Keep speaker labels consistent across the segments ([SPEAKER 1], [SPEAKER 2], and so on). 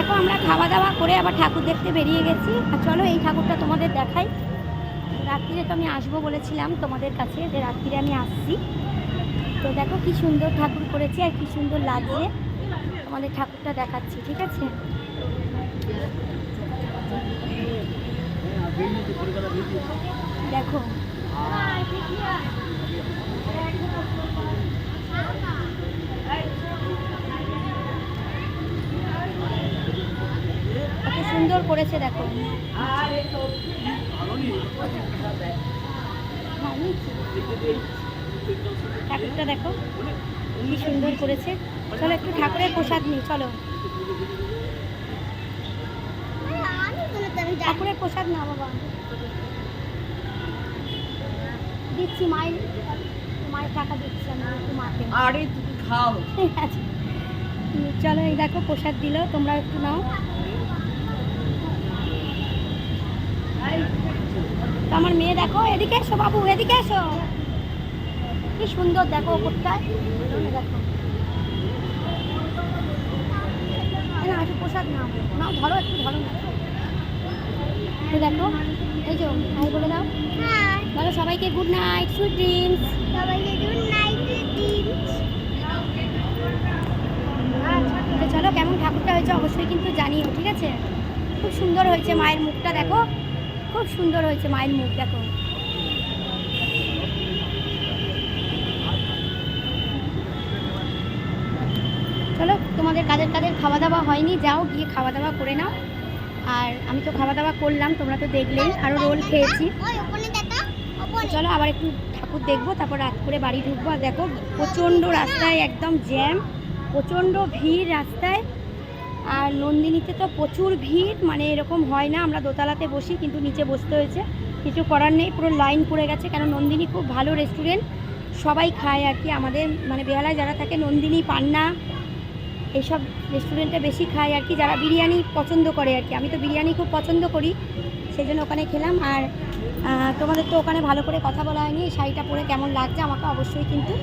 [SPEAKER 1] দেখো আমরা খাওয়া দাওয়া করে আবার ঠাকুর দেখতে বেরিয়ে গেছি। আর চলো এই ঠাকুরটা তোমাদের দেখাই। রাত্রিরে তো আমি আসবো বলেছিলাম তোমাদের কাছে, যে রাত্রিরে আমি আসছি। তো দেখো কি সুন্দর ঠাকুর করেছি আর কি সুন্দর লাগছে, তোমাদের ঠাকুরটা দেখাচ্ছি, ঠিক আছে? দেখো কত সুন্দর করেছে, দেখো ঠাকুরটা দেখো কি সুন্দর করেছে। চলো একটু ঠাকুরের প্রসাদ নিই, চলো ঠাকুরের প্রসাদ না বাবা, দিচ্ছি মায়ের টাকা দিচ্ছি আমি একটু মাকে।
[SPEAKER 2] আরে তুমি খাও।
[SPEAKER 1] চলো এই দেখো প্রসাদ দিল, তোমরা একটু নাও। তো আমার মেয়ে দেখো, এদিকে এসো বাবু, এদিকে এসো, কি সুন্দর দেখো ওপরটায়, দেখো না একটু প্রসাদ নাও, নাও ধরো একটু ধরো না। দেখো এই যে ভাই বলে দাও, বলো সবাইকে গুড নাইট, সুইট ড্রিমস।
[SPEAKER 3] সবাইকে গুড নাইট ড্রিমস।
[SPEAKER 1] তো চলো কেমন ঠাকুরটা হয়েছে অবশ্যই কিন্তু জানিও, ঠিক আছে? খুব সুন্দর হয়েছে, মায়ের মুখটা দেখো, খুব সুন্দর হয়েছে মায়ের মুখ, দেখো চলো তোমাদের কাদের কাদের খাওয়া দাওয়া হয়নি যাও গিয়ে খাওয়া দাওয়া করে নাও। আর আমি তো খাওয়া দাওয়া করলাম, তোমরা তো দেখলেই, আরও রোল খেয়েছি। চলো আবার একটু ঠাকুর দেখবো, তারপর রাত করে বাড়ি ঢুকবো। আর দেখো প্রচণ্ড রাস্তায় একদম জ্যাম, প্রচণ্ড ভিড় রাস্তায়। আর নন্দিনীতে তো প্রচুর ভিড়, মানে এরকম হয় না, আমরা দোতলাতে বসি কিন্তু নিচে বসতে হয়েছে, কিছু করার নেই, পুরো লাইন পড়ে গেছে। কারণ নন্দিনী খুব ভালো রেস্টুরেন্ট, সবাই খায় আর কি, আমাদের মানে বেহালায় যারা থাকে নন্দিনী, পান্না এইসব রেস্টুরেন্টে বেশি খায় আর কি, যারা বিরিয়ানি পছন্দ করে আর কি। আমি তো বিরিয়ানি খুব পছন্দ করি, সেই জন্য ওখানে খেলাম। আর তোমাদের তো ওখানে ভালো করে কথা বলা হয়নি, এই শাড়িটা পরে কেমন লাগছে আমাকে অবশ্যই কিন্তু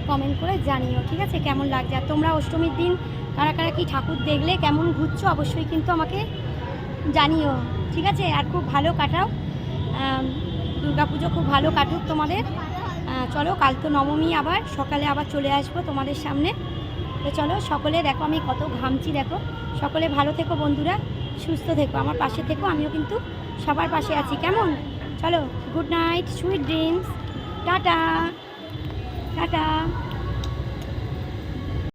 [SPEAKER 1] কমেন্ট করে জানিও, ঠিক আছে? কেমন লাগছে। আর তোমরা অষ্টমীর দিন কারা কারা কি ঠাকুর দেখলে, কেমন ঘুরছো অবশ্যই কিন্তু আমাকে জানিও, ঠিক আছে? আর খুব ভালো কাটাও, দুর্গাপুজো খুব ভালো কাটুক তোমাদের। চলো কাল তো নবমী, আবার সকালে আবার চলে আসবো তোমাদের সামনে। তো চলো সকলে, দেখো আমি কত ঘামছি, দেখো সকলে ভালো থেকো বন্ধুরা, সুস্থ থেকো, আমার পাশে থেকো, আমিও কিন্তু সবার পাশে আছি, কেমন? চলো good night, sweet dreams, tata tata.